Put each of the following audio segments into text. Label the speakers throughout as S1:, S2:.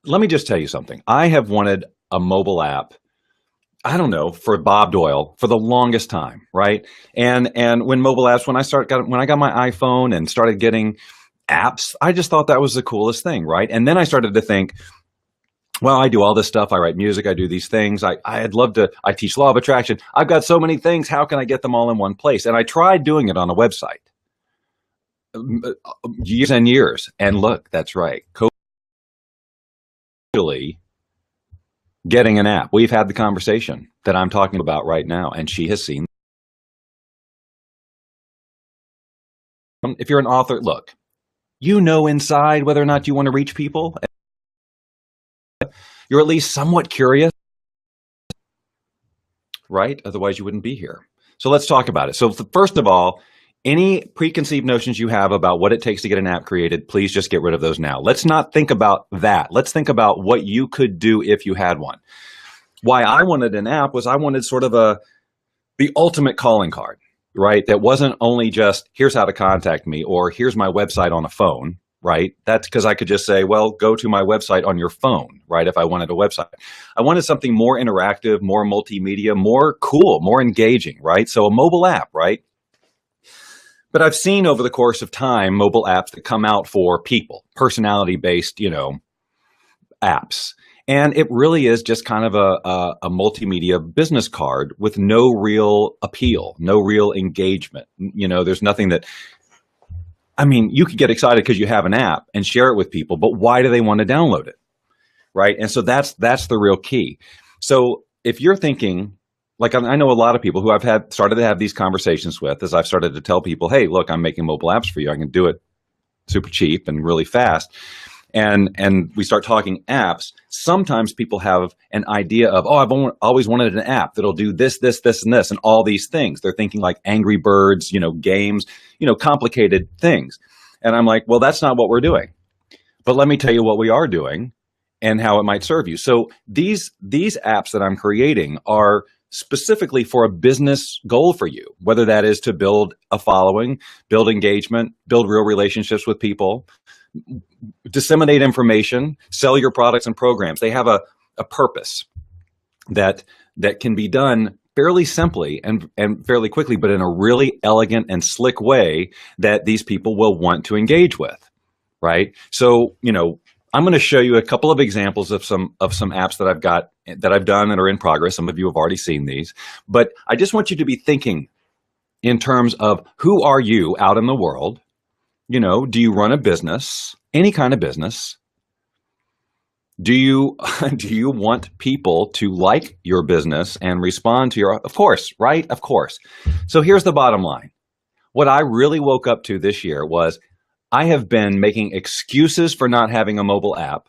S1: let me just tell you something. I have wanted a mobile app, I don't know, for Bob Doyle for the longest time, right? And when mobile apps, when I got my iPhone and started getting apps, I just thought that was the coolest thing, right? And then I started to think, well, I do all this stuff. I write music. I do these things. I'd love to. I teach law of attraction. I've got so many things. How can I get them all in one place? And I tried doing it on a website, years and years. And look, that's right. Actually, getting an app. We've had the conversation that I'm talking about right now, and she has seen. If you're an author, look, you know inside whether or not you want to reach people. You're at least somewhat curious, right? Otherwise, you wouldn't be here. So let's talk about it. So first of all, any preconceived notions you have about what it takes to get an app created, please just get rid of those now. Let's not think about that. Let's think about what you could do if you had one. Why I wanted an app was I wanted sort of the ultimate calling card, right? That wasn't only just here's how to contact me or here's my website on a phone, right? That's because I could just say, well, go to my website on your phone, right? If I wanted a website. I wanted something more interactive, more multimedia, more cool, more engaging, right? So a mobile app, right? But I've seen over the course of time mobile apps that come out for people, personality-based, apps. And it really is just kind of a multimedia business card with no real appeal, no real engagement. There's nothing that, you could get excited because you have an app and share it with people, but why do they want to download it? Right? And so that's the real key. So if you're thinking, like I know a lot of people who I've started to have these conversations with as I've started to tell people, hey, look, I'm making mobile apps for you. I can do it super cheap and really fast. And we start talking apps. Sometimes people have an idea of, oh, I've always wanted an app that'll do this, this, this, and this, and all these things. They're thinking like Angry Birds, games, complicated things. And I'm like, well, that's not what we're doing. But let me tell you what we are doing and how it might serve you. So these apps that I'm creating are specifically for a business goal for you, whether that is to build a following, build engagement, build real relationships with people, disseminate information, sell your products and programs. They have a purpose that can be done fairly simply and fairly quickly, but in a really elegant and slick way that these people will want to engage with, right? So, I'm going to show you a couple of examples of some apps that I've done that are in progress. Some of you have already seen these, but I just want you to be thinking in terms of who are you out in the world? Do you run a business, any kind of business? Do you want people to like your business and respond to of course, right? Of course. So here's the bottom line. What I really woke up to this year was I have been making excuses for not having a mobile app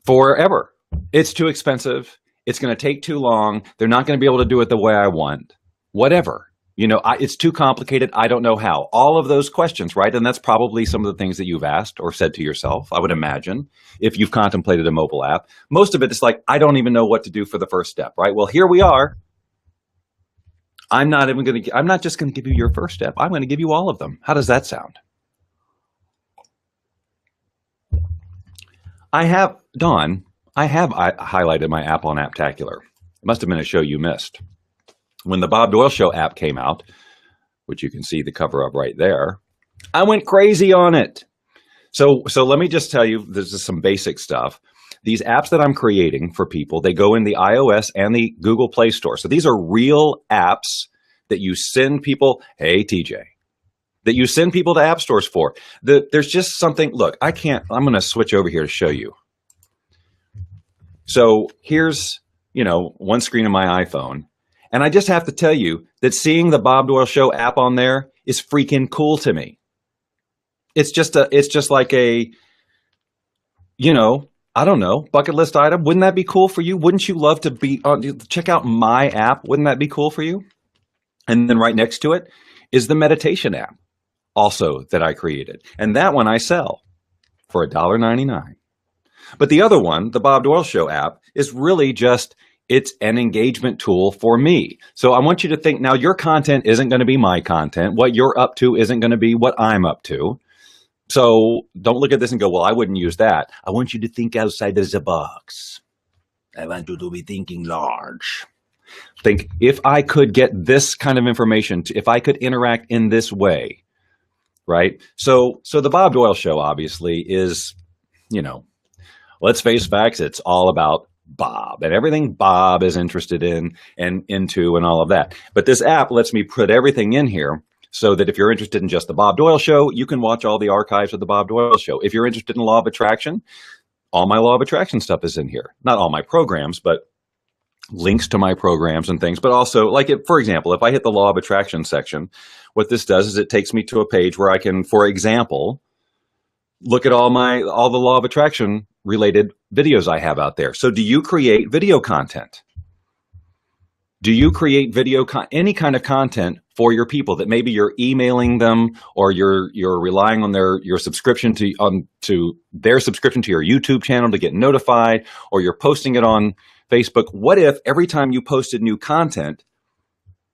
S1: forever. It's too expensive. It's going to take too long. They're not going to be able to do it the way I want. Whatever. It's too complicated. I don't know how. All of those questions, right? And that's probably some of the things that you've asked or said to yourself, I would imagine, if you've contemplated a mobile app. Most of it is like, I don't even know what to do for the first step, right? Well, here we are. I'm not just going to give you your first step. I'm going to give you all of them. How does that sound? I have highlighted my app on Apptacular. It must have been a show you missed. When the Bob Doyle Show app came out, which you can see the cover of right there, I went crazy on it. So let me just tell you, this is some basic stuff. These apps that I'm creating for people, they go in the iOS and the Google Play Store. So these are real apps that you send people, hey, TJ, that you send people to app stores for. There's just something, look, I'm going to switch over here to show you. So here's, one screen of my iPhone. And I just have to tell you that seeing the Bob Doyle Show app on there is freaking cool to me. It's just like a, I don't know, bucket list item. Wouldn't that be cool for you? Wouldn't you love to check out my app? Wouldn't that be cool for you? And then right next to it is the meditation app also that I created. And that one I sell for $1.99. But the other one, the Bob Doyle Show app, is really just, it's an engagement tool for me. So I want you to think now your content isn't going to be my content. What you're up to isn't going to be what I'm up to. So don't look at this and go, well, I wouldn't use that. I want you to think outside of the box. I want you to be thinking large. Think, if I could get this kind of information, if I could interact in this way, right? So the Bob Doyle Show obviously is, let's face facts. It's all about Bob and everything Bob is interested in and into and all of that. But this app lets me put everything in here so that if you're interested in just the Bob Doyle Show, you can watch all the archives of the Bob Doyle Show. If you're interested in law of attraction, all my law of attraction stuff is in here. Not all my programs, but links to my programs and things. But also, like, for example, if I hit the law of attraction section, what this does is it takes me to a page where I can, for example, look at all the law of attraction related videos I have out there. So do you create video content? Do you create any kind of content for your people that maybe you're emailing them, or you're relying on your subscription to their subscription to your YouTube channel to get notified, or you're posting it on Facebook? What if every time you posted new content,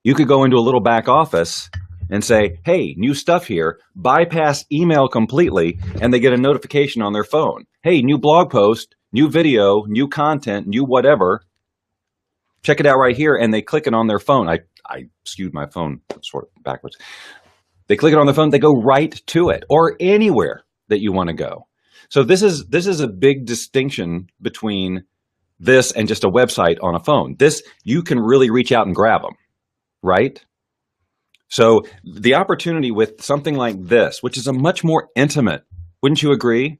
S1: you could go into a little back office and say, hey, new stuff here, bypass email completely, and they get a notification on their phone. Hey, new blog post, new video, new content, new whatever. Check it out right here, and they click it on their phone. I skewed my phone sort of backwards. They click it on their phone, they go right to it, or anywhere that you want to go. So this is a big distinction between this and just a website on a phone. This, you can really reach out and grab them, right? So the opportunity with something like this, which is a much more intimate, wouldn't you agree?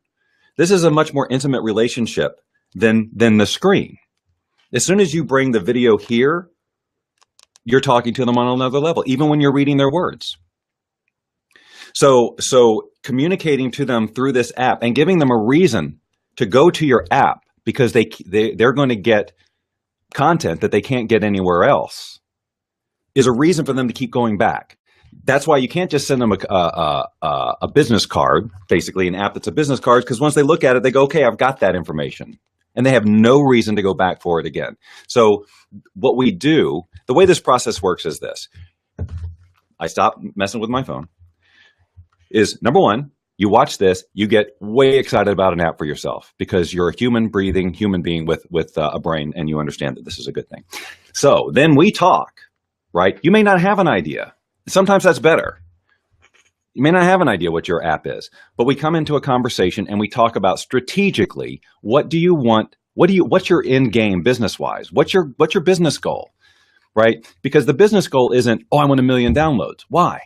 S1: This is a much more intimate relationship than the screen. As soon as you bring the video here, you're talking to them on another level, even when you're reading their words. So communicating to them through this app and giving them a reason to go to your app, because they're going to get content that they can't get anywhere else, is a reason for them to keep going back. That's why you can't just send them a business card, basically an app that's a business card, because once they look at it, they go, okay, I've got that information. And they have no reason to go back for it again. So what we do, the way this process works is this. I stop messing with my phone. Is number one, you watch this, you get way excited about an app for yourself because you're a human breathing human being with a brain, and you understand that this is a good thing. So then we talk, right? You may not have an idea. Sometimes that's better. You may not have an idea what your app is, but we come into a conversation and we talk about strategically, what do you want? What's your end game business-wise? What's your business goal, right? Because the business goal isn't, oh, I want 1 million downloads. Why?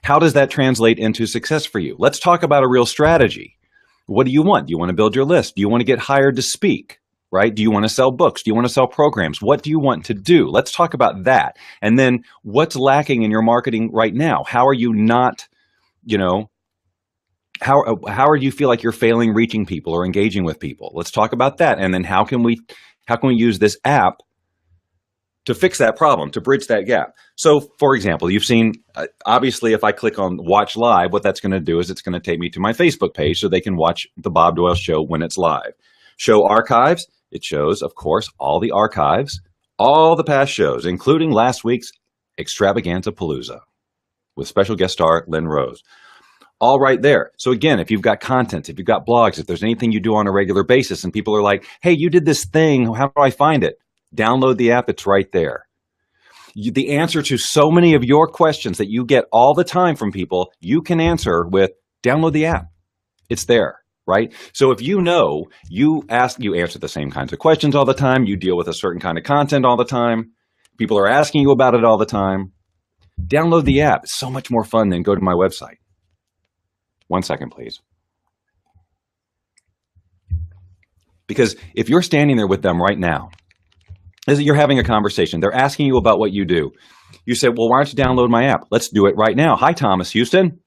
S1: How does that translate into success for you? Let's talk about a real strategy. What do you want? Do you want to build your list? Do you want to get hired to speak, right? Do you want to sell books? Do you want to sell programs? What do you want to do? Let's talk about that. And then what's lacking in your marketing right now? How are you not, how do you feel like you're failing reaching people or engaging with people? Let's talk about that. And then how can we use this app to fix that problem, to bridge that gap? So, for example, you've seen, obviously, if I click on Watch Live, what that's going to do is it's going to take me to my Facebook page so they can watch the Bob Doyle Show when it's live. Show archives, it shows, of course, all the archives, all the past shows, including last week's Extravaganza Palooza with special guest star Lynn Rose. All right there. So again, if you've got content, if you've got blogs, if there's anything you do on a regular basis and people are like, hey, you did this thing, how do I find it? Download the app, it's right there. The answer to so many of your questions that you get all the time from people, you can answer with download the app. It's there, right? So if you answer the same kinds of questions all the time, you deal with a certain kind of content all the time, people are asking you about it all the time, download the app. It's so much more fun than go to my website. 1 second, please. Because if you're standing there with them right now, you're having a conversation, they're asking you about what you do. You say, well, why don't you download my app? Let's do it right now. Hi, Thomas Houston.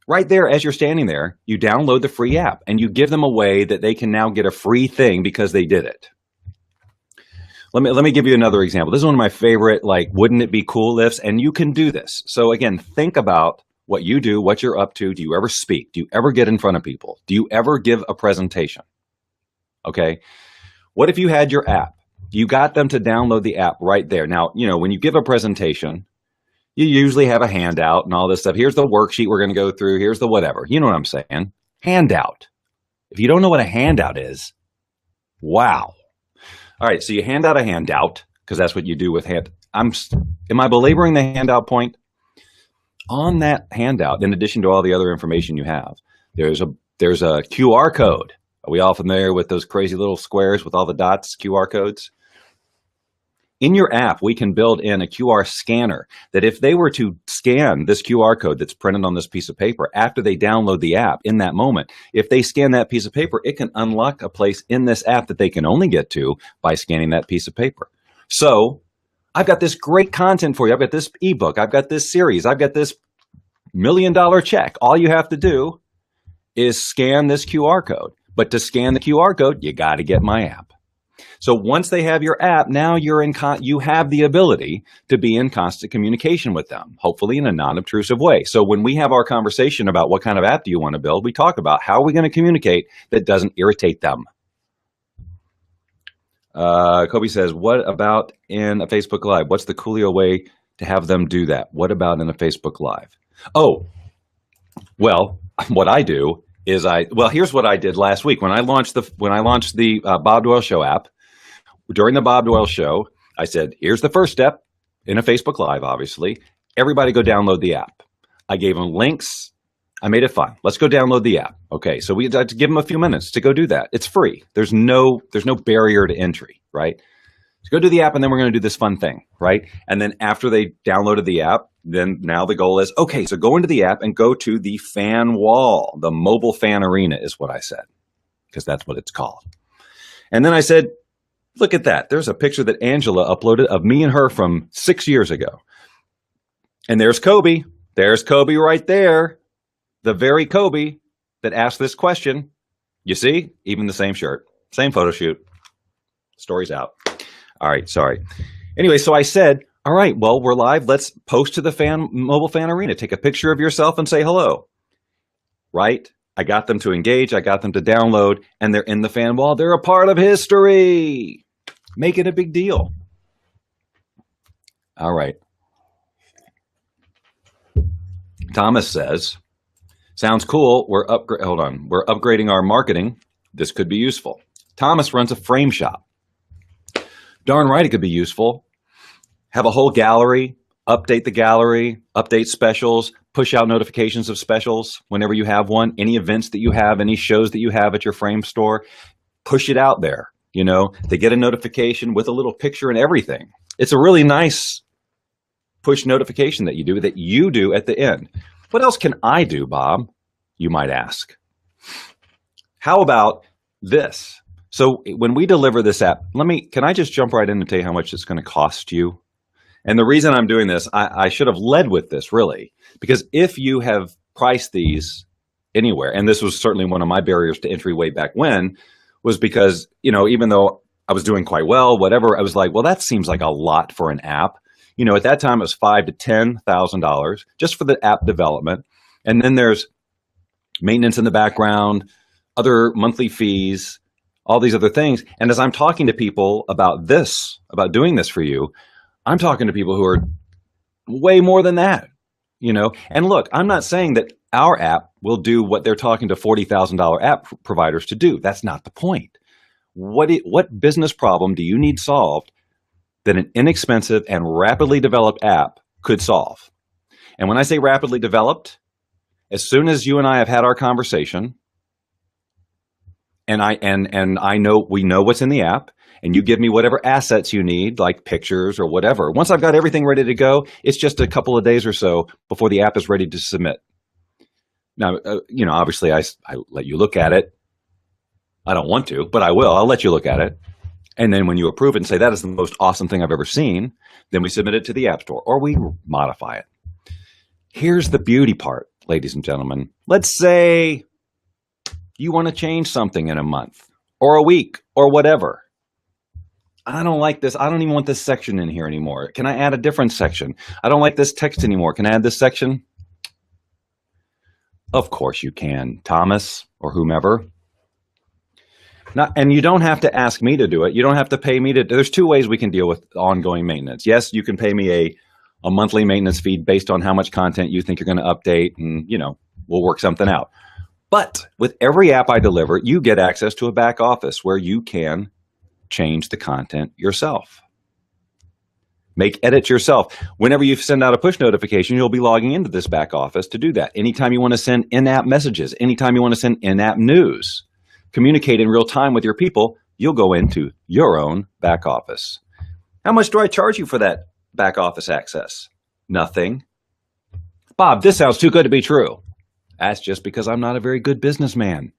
S1: Right there, as you're standing there, you download the free app and you give them a way that they can now get a free thing because they did it. Let me give you another example. This is one of my favorite, wouldn't it be cool lifts? And you can do this. So again, think about what you do, what you're up to. Do you ever speak? Do you ever get in front of people? Do you ever give a presentation? Okay. What if you had your app? You got them to download the app right there. Now, when you give a presentation, You usually have a handout and all this stuff. Here's the worksheet we're going to go through. Here's the whatever. You know what I'm saying? Handout. If you don't know what a handout is, wow. All right, so you hand out a handout because that's what you do with am I belaboring the handout point? On that handout, in addition to all the other information you have, there's a QR code. Are we all familiar with those crazy little squares with all the dots, QR codes? In your app, we can build in a QR scanner that if they were to scan this QR code that's printed on this piece of paper after they download the app in that moment, if they scan that piece of paper, it can unlock a place in this app that they can only get to by scanning that piece of paper. So I've got this great content for you. I've got this ebook. I've got this series. I've got this $1 million check. All you have to do is scan this QR code. But to scan the QR code, you got to get my app. So once they have your app, now you have the ability to be in constant communication with them, hopefully in a non-obtrusive way. So when we have our conversation about what kind of app do you want to build, we talk about how are we going to communicate that doesn't irritate them. Kobe says, what about in a Facebook Live? What's the coolio way to have them do that? What about in a Facebook Live? Oh, well, what I do is here's what I did last week when I launched the Bob Doyle Show app. During the Bob Doyle Show, I said, here's the first step in a Facebook Live, obviously. Everybody go download the app. I gave them links. I made it fun. Let's go download the app. Okay, so we had to give them a few minutes to go do that. It's free. There's no barrier to entry, right? So go do the app, and then we're going to do this fun thing, right? And then after they downloaded the app, then now the goal is, okay, so go into the app and go to the fan wall. The mobile fan arena is what I said, because that's what it's called. And then I said, look at that. There's a picture that Angela uploaded of me and her from 6 years ago. And there's Kobe. There's Kobe right there. The very Kobe that asked this question. You see? Even the same shirt. Same photo shoot. Story's out. All right, sorry. Anyway, so I said, all right, well, we're live. Let's post to the mobile fan arena. Take a picture of yourself and say hello. Right? I got them to engage. I got them to download. And they're in the fan wall. They're a part of history. Make it a big deal. All right. Thomas says, sounds cool. We're upgrading our marketing. This could be useful. Thomas runs a frame shop. Darn right it could be useful. Have a whole gallery, update the gallery, update specials, push out notifications of specials whenever you have one, any events that you have, any shows that you have at your frame store, push it out there. You know, they get a notification with a little picture and everything. It's a really nice push notification that you do at the end. What else can I do, Bob? You might ask. How about this? So when we deliver this app, can I just jump right in and tell you how much it's going to cost you? And the reason I'm doing this, I should have led with this really, because if you have priced these anywhere, and this was certainly one of my barriers to entry way back when, was because, you know, even though I was doing quite well, whatever, I was like, well, that seems like a lot for an app. You know, at that time it was $5,000 to $10,000 just for the app development. And then there's maintenance in the background, other monthly fees, all these other things. And as I'm talking to people about doing this for you, I'm talking to people who are way more than that, you know. And look, I'm not saying that our app will do what they're talking to $40,000 app providers to do. That's not the point. What business problem do you need solved that an inexpensive and rapidly developed app could solve? And when I say rapidly developed, as soon as you and I have had our conversation, and we know what's in the app, and you give me whatever assets you need, like pictures or whatever. Once I've got everything ready to go, it's just a couple of days or so before the app is ready to submit. Now, you know, obviously I let you look at it. I don't want to, but I will. I'll let you look at it. And then when you approve it and say, that is the most awesome thing I've ever seen, then we submit it to the App Store or we modify it. Here's the beauty part, ladies and gentlemen. Let's say you want to change something in a month or a week or whatever. I don't like this. I don't even want this section in here anymore. Can I add a different section? I don't like this text anymore. Can I add this section? Of course you can, Thomas or whomever. And you don't have to ask me to do it. You don't have to pay me to. There's two ways we can deal with ongoing maintenance. Yes, you can pay me a monthly maintenance fee based on how much content you think you're going to update, and we'll work something out. But with every app I deliver, you get access to a back office where you can change the content yourself. Make edits yourself. Whenever you send out a push notification, you'll be logging into this back office to do that. Anytime you want to send in-app messages, anytime you want to send in-app news, communicate in real time with your people, you'll go into your own back office. How much do I charge you for that back office access? Nothing. Bob, this sounds too good to be true. That's just because I'm not a very good businessman.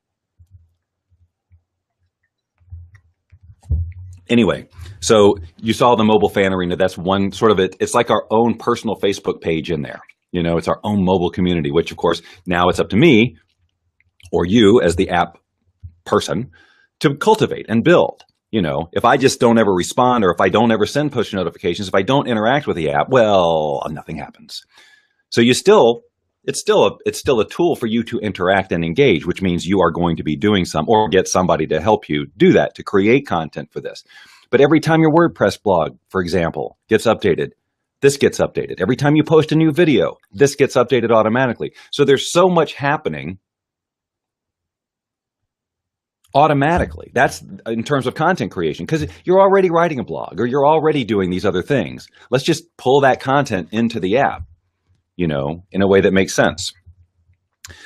S1: Anyway, so you saw the mobile fan arena. That's one sort of it. It's like our own personal Facebook page in there. It's our own mobile community, which of course now it's up to me or you as the app person to cultivate and build. If I just don't ever respond, or if I don't ever send push notifications, if I don't interact with the app, well, nothing happens. So it's still a tool for you to interact and engage, which means you are going to be doing some, or get somebody to help you do that, to create content for this. But every time your WordPress blog, for example, gets updated, this gets updated. Every time you post a new video, this gets updated automatically. So there's so much happening automatically. That's in terms of content creation, because you're already writing a blog or you're already doing these other things. Let's just pull that content into the app, in a way that makes sense.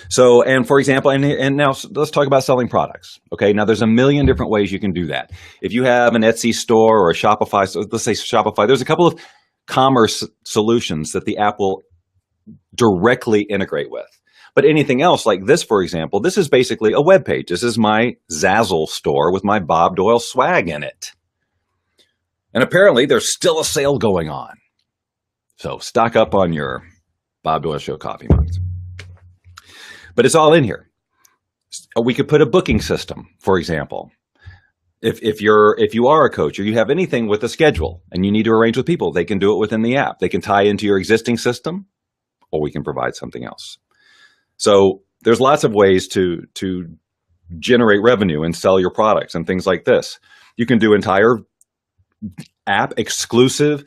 S1: So, and for example, and now let's talk about selling products. Okay, now there's a million different ways you can do that. If you have an Etsy store or a Shopify, so let's say Shopify, there's a couple of commerce solutions that the app will directly integrate with. But anything else like this, for example, this is basically a web page. This is my Zazzle store with my Bob Doyle swag in it. And apparently there's still a sale going on. So stock up on your Bob Doyle Show coffee mugs. But it's all in here. We could put a booking system, for example. If you are a coach or you have anything with a schedule and you need to arrange with people, they can do it within the app. They can tie into your existing system, or we can provide something else. So there's lots of ways to generate revenue and sell your products and things like this. You can do entire app exclusive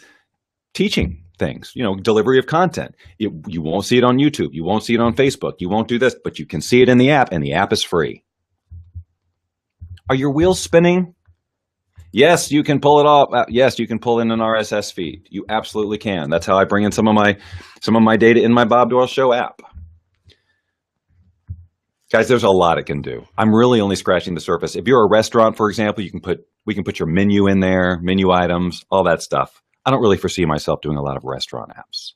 S1: teaching things, delivery of content. You won't see it on YouTube. You won't see it on Facebook. You won't do this, but you can see it in the app, and the app is free. Are your wheels spinning? Yes, you can pull it off. Yes, you can pull in an RSS feed. You absolutely can. That's how I bring in some of my data in my Bob Doyle Show app. Guys, there's a lot it can do. I'm really only scratching the surface. If you're a restaurant, for example, we can put your menu in there, menu items, all that stuff. I don't really foresee myself doing a lot of restaurant apps.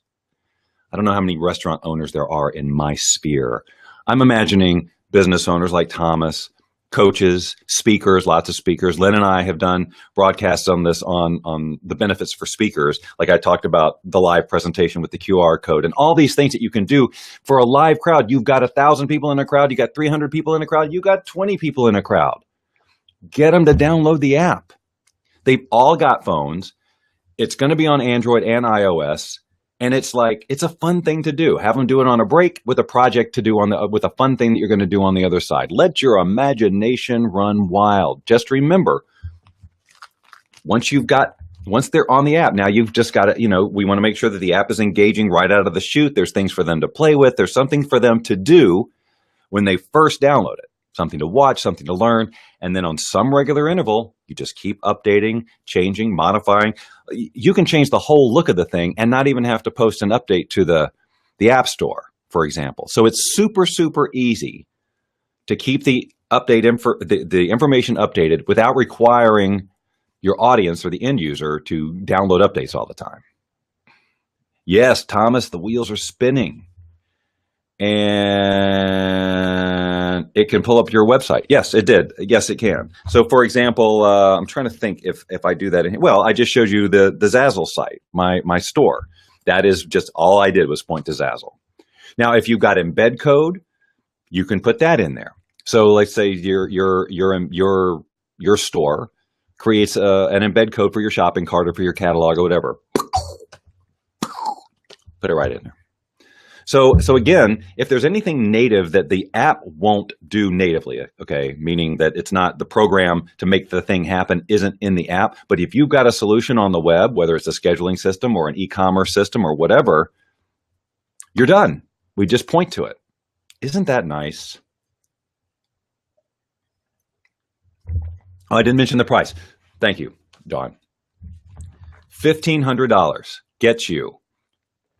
S1: I don't know how many restaurant owners there are in my sphere. I'm imagining business owners like Thomas, coaches, speakers, lots of speakers. Lynn and I have done broadcasts on this on the benefits for speakers. Like I talked about the live presentation with the QR code and all these things that you can do for a live crowd. You've got 1,000 people in a crowd. You got 300 people in a crowd. You got 20 people in a crowd. Get them to download the app. They've all got phones. It's going to be on Android and iOS. And it's a fun thing to do. Have them do it on a break with a project to do with a fun thing that you're going to do on the other side. Let your imagination run wild. Just remember, once they're on the app, now you've just got to, we want to make sure that the app is engaging right out of the chute. There's things for them to play with. There's something for them to do when they first download it. Something to watch, something to learn. And then on some regular interval, you just keep updating, changing, modifying. You can change the whole look of the thing and not even have to post an update to the App Store, for example. So it's super, super easy to keep the the information updated without requiring your audience or the end user to download updates all the time. Yes, Thomas, the wheels are spinning. And it can pull up your website. Yes, it did. Yes, it can. So, for example, I'm trying to think if I do that. Well, I just showed you the Zazzle site, my store. That is just all I did was point to Zazzle. Now, if you've got embed code, you can put that in there. So, let's say your store creates an embed code for your shopping cart or for your catalog or whatever. Put it right in there. So again, if there's anything native that the app won't do natively, okay, meaning that it's not the program to make the thing happen isn't in the app, but if you've got a solution on the web, whether it's a scheduling system or an e-commerce system or whatever, you're done. We just point to it. Isn't that nice? Oh, I didn't mention the price. Thank you, Dawn. $1,500 gets you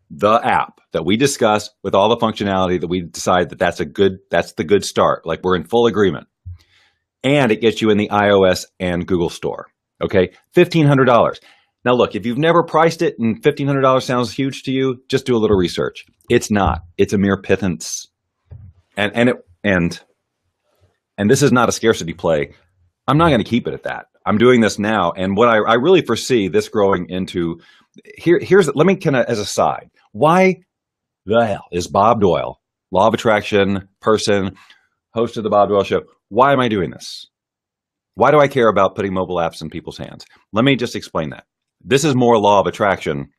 S1: the app that we discuss with all the functionality that we decide that that's the good start. Like we're in full agreement. And it gets you in the iOS and Google store. Okay, $1,500. Now look, if you've never priced it and $1,500 sounds huge to you, just do a little research. It's not. It's a mere pittance. And this is not a scarcity play. I'm not going to keep it at that. I'm doing this now, and what I really foresee this growing into. Let me kind of as a side. Why the hell is Bob Doyle, law of attraction person, host of the Bob Doyle Show? Why am I doing this? Why do I care about putting mobile apps in people's hands? Let me just explain that. This is more law of attraction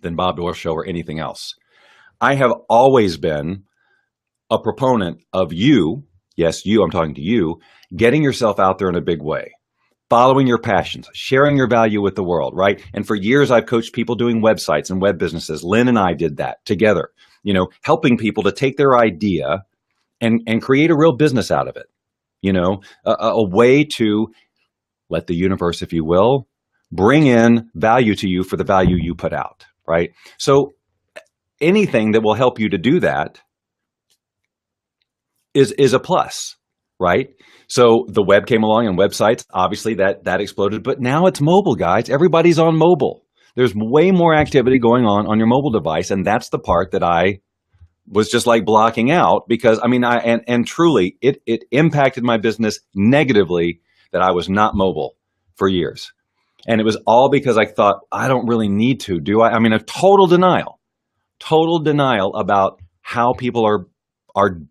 S1: than Bob Doyle Show or anything else. I have always been a proponent of you, yes, you, I'm talking to you, getting yourself out there in a big way. Following your passions, sharing your value with the world, right? And for years, I've coached people doing websites and web businesses. Lynn and I did that together, helping people to take their idea and create a real business out of it. A way to let the universe, if you will, bring in value to you for the value you put out, right? So anything that will help you to do that is a plus, right? So the web came along and websites, obviously that exploded, but now it's mobile, guys. Everybody's on mobile. There's way more activity going on your mobile device, and that's the part that I was just like blocking out because truly it impacted my business negatively that I was not mobile for years. And it was all because I thought, I don't really need to, do I? I mean, a total denial about how people are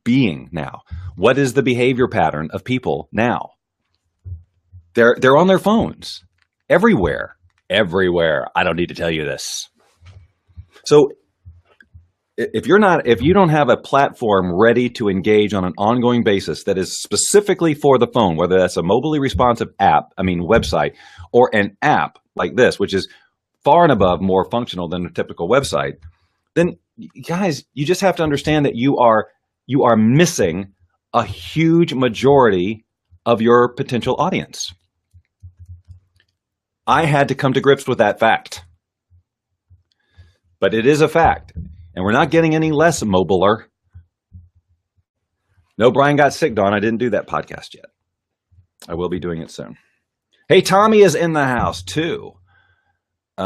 S1: being now. What is the behavior pattern of people now? They're on their phones everywhere. I don't need to tell you this. So if you don't have a platform ready to engage on an ongoing basis that is specifically for the phone, whether that's a mobilely responsive website, or an app like this, which is far and above more functional than a typical website, then guys, you just have to understand that you are missing a huge majority of your potential audience. I had to come to grips with that fact. But it is a fact. And we're not getting any less mobiler. No, Brian got sick, Dawn. I didn't do that podcast yet. I will be doing it soon. Hey, Tommy is in the house too. Dawn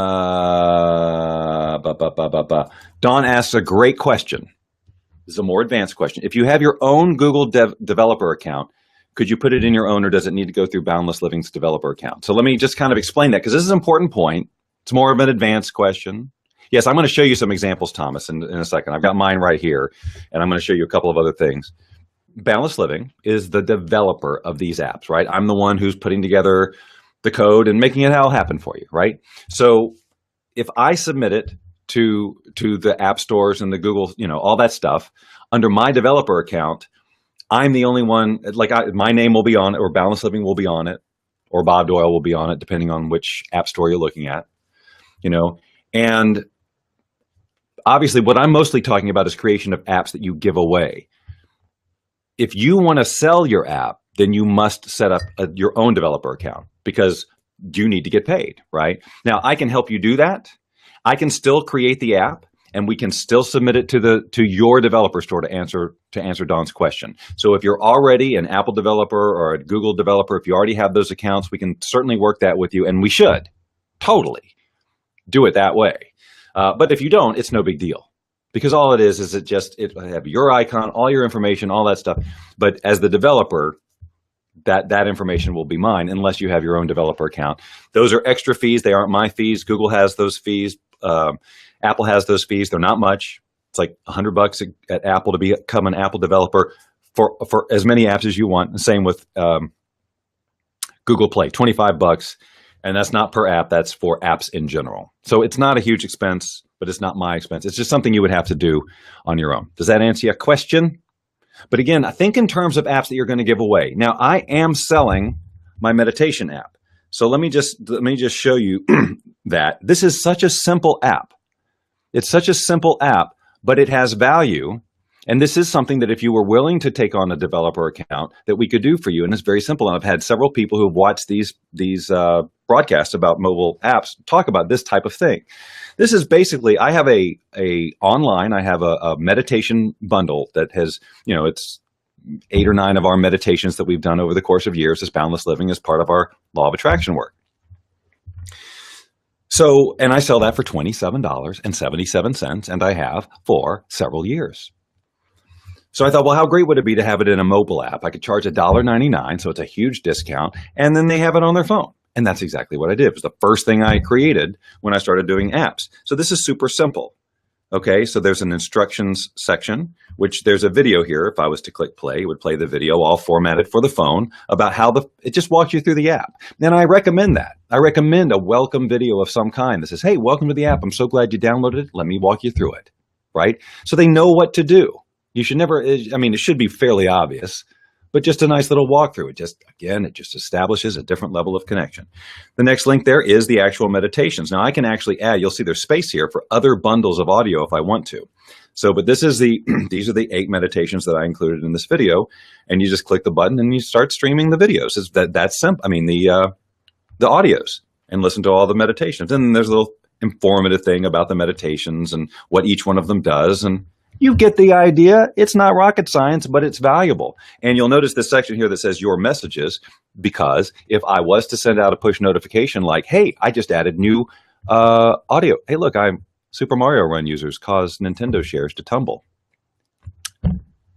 S1: asks a great question. This is a more advanced question. If you have your own Google developer account, could you put it in your own, or does it need to go through Boundless Living's developer account? So let me just kind of explain that, because this is an important point. It's more of an advanced question. Yes, I'm going to show you some examples, Thomas, in a second. I've got mine right here, and I'm going to show you a couple of other things. Boundless Living is the developer of these apps, right? I'm the one who's putting together the code and making it all happen for you, right? So if I submit it to the app stores and the Google, all that stuff, under my developer account, I'm the only one, my name will be on it, or Boundless Living will be on it, or Bob Doyle will be on it, depending on which app store you're looking at, and obviously what I'm mostly talking about is creation of apps that you give away. If you want to sell your app, then you must set up your own developer account, because you need to get paid, right? Now, I can help you do that. I can still create the app, and we can still submit it to your developer store to answer Dawn's question. So if you're already an Apple developer or a Google developer, if you already have those accounts, we can certainly work that with you, and we should totally do it that way. But if you don't, it's no big deal, because all it is it have your icon, all your information, all that stuff. But as the developer, that information will be mine unless you have your own developer account. Those are extra fees. They aren't my fees. Google has those fees. Apple has those fees. They're not much. It's like $100 at Apple to become an Apple developer for as many apps as you want. The same with Google Play, $25. And that's not per app. That's for apps in general. So it's not a huge expense. but it's not my expense. It's just something you would have to do on your own. Does that answer your question? But again, I think in terms of apps that you're going to give away. Now, I am selling my meditation app. So let me just show you that. This is such a simple app. It's such a simple app, but it has value. And this is something that if you were willing to take on a developer account, that we could do for you. And it's very simple. And I've had several people who have watched these broadcasts about mobile apps talk about this type of thing. This is basically, I have a meditation bundle that has, it's 8 or 9 of our meditations that we've done over the course of years as Boundless Living as part of our law of attraction work. So, and I sell that for $27.77, and I have for several years. So I thought, well, how great would it be to have it in a mobile app? I could charge $1.99, so it's a huge discount, and then they have it on their phone. And that's exactly what I did. It was the first thing I created when I started doing apps. So this is super simple. Okay, so there's an instructions section, which there's a video here. If I was to click play, it would play the video all formatted for the phone about how it just walks you through the app. And I recommend that. I recommend a welcome video of some kind that says, hey, welcome to the app. I'm so glad you downloaded it. Let me walk you through it, right? So they know what to do. You should never, it should be fairly obvious, but just a nice little walkthrough. It just establishes a different level of connection. The next link there is the actual meditations. Now I can actually add, you'll see there's space here for other bundles of audio if I want to. So, but this is these are the 8 meditations that I included in this video, and you just click the button and you start streaming the videos. That's simple. The audios, and listen to all the meditations. And then there's a little informative thing about the meditations and what each one of them does, and you get the idea. It's not rocket science, but it's valuable. And you'll notice this section here that says your messages, because if I was to send out a push notification like, hey, I just added new audio. Hey, look, Super Mario Run users caused Nintendo shares to tumble.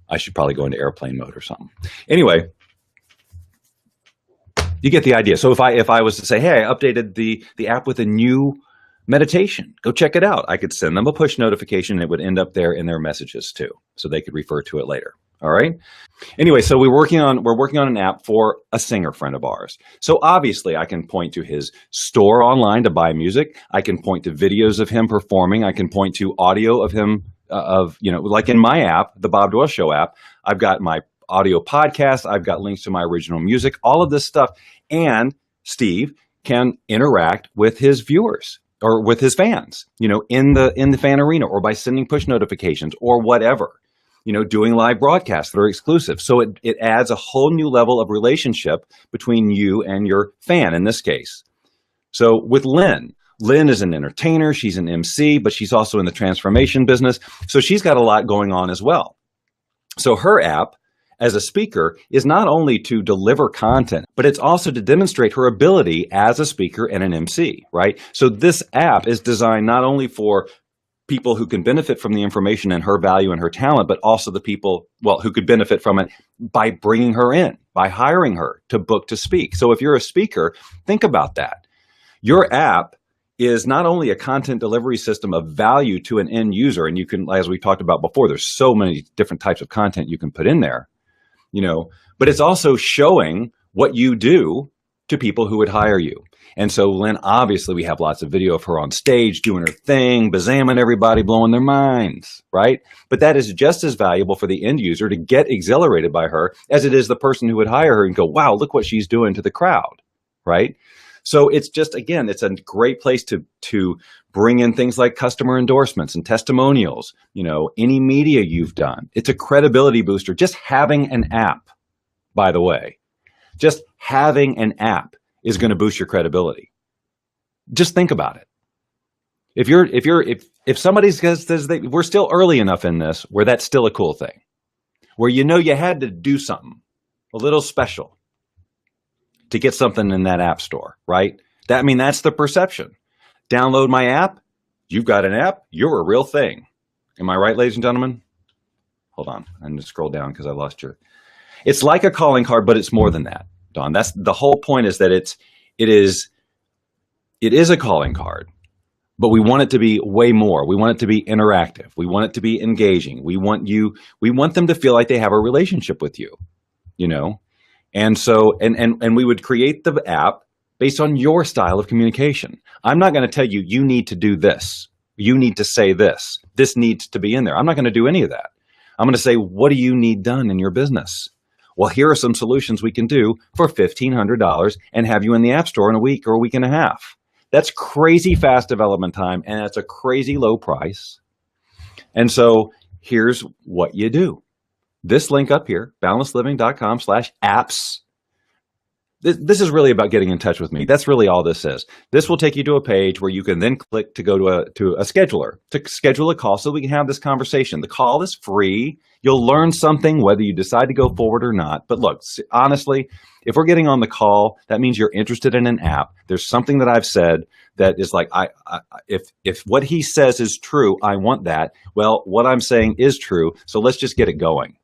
S1: I should probably go into airplane mode or something. Anyway, you get the idea. So if I was to say, hey, I updated the app with a new meditation, go check it out, I could send them a push notification and it would end up there in their messages too, so they could refer to it later. All right. Anyway, so we're working on an app for a singer friend of ours. So obviously I can point to his store online to buy music. I can point to videos of him performing. I can point to audio of him like in my app, the Bob Doyle Show app, I've got my audio podcast. I've got links to my original music, all of this stuff. And Steve can interact with his viewers or with his fans, in the fan arena, or by sending push notifications or whatever, doing live broadcasts that are exclusive. So it adds a whole new level of relationship between you and your fan in this case. So with Lynn is an entertainer, she's an MC, but she's also in the transformation business. So she's got a lot going on as well. So her app as a speaker is not only to deliver content, but it's also to demonstrate her ability as a speaker and an MC, right? So this app is designed not only for people who can benefit from the information and her value and her talent, but also the people, who could benefit from it by bringing her in, by hiring her to book to speak. So if you're a speaker, think about that. Your app is not only a content delivery system of value to an end user, and you can, as we talked about before, there's so many different types of content you can put in there, but it's also showing what you do to people who would hire you. And so Lynn, obviously we have lots of video of her on stage doing her thing, bazamming everybody, blowing their minds, right? But that is just as valuable for the end user to get exhilarated by her as it is the person who would hire her and go, wow, look what she's doing to the crowd, right? So it's just, again, it's a great place to bring in things like customer endorsements and testimonials, any media you've done. It's a credibility booster. Just having an app, by the way, just having an app is going to boost your credibility. Just think about it. If somebody says we're still early enough in this where that's still a cool thing, where you had to do something a little special to get something in that app store, right? That's the perception. Download my app. You've got an app. You're a real thing. Am I right, ladies and gentlemen? Hold on. I'm going to scroll down because I lost your. It's like a calling card, but it's more than that, Don. That's the whole point, is that it is a calling card, but we want it to be way more. We want it to be interactive. We want it to be engaging. We want them to feel like they have a relationship with you, And so, and we would create the app based on your style of communication. I'm not going to tell you, you need to do this. you need to say this. This needs to be in there. I'm not going to do any of that. I'm going to say, what do you need done in your business? Well, here are some solutions we can do for $1,500 and have you in the App Store in a week or a week and a half. That's crazy fast development time, and it's a crazy low price. And so here's what you do. This link up here, boundlessliving.com/apps. This is really about getting in touch with me. That's really all this is. This will take you to a page where you can then click to go to a scheduler to schedule a call so we can have this conversation. The call is free. You'll learn something whether you decide to go forward or not. But look, honestly, if we're getting on the call, that means you're interested in an app. There's something that I've said that is like, if what he says is true, I want that. Well, what I'm saying is true. So let's just get it going.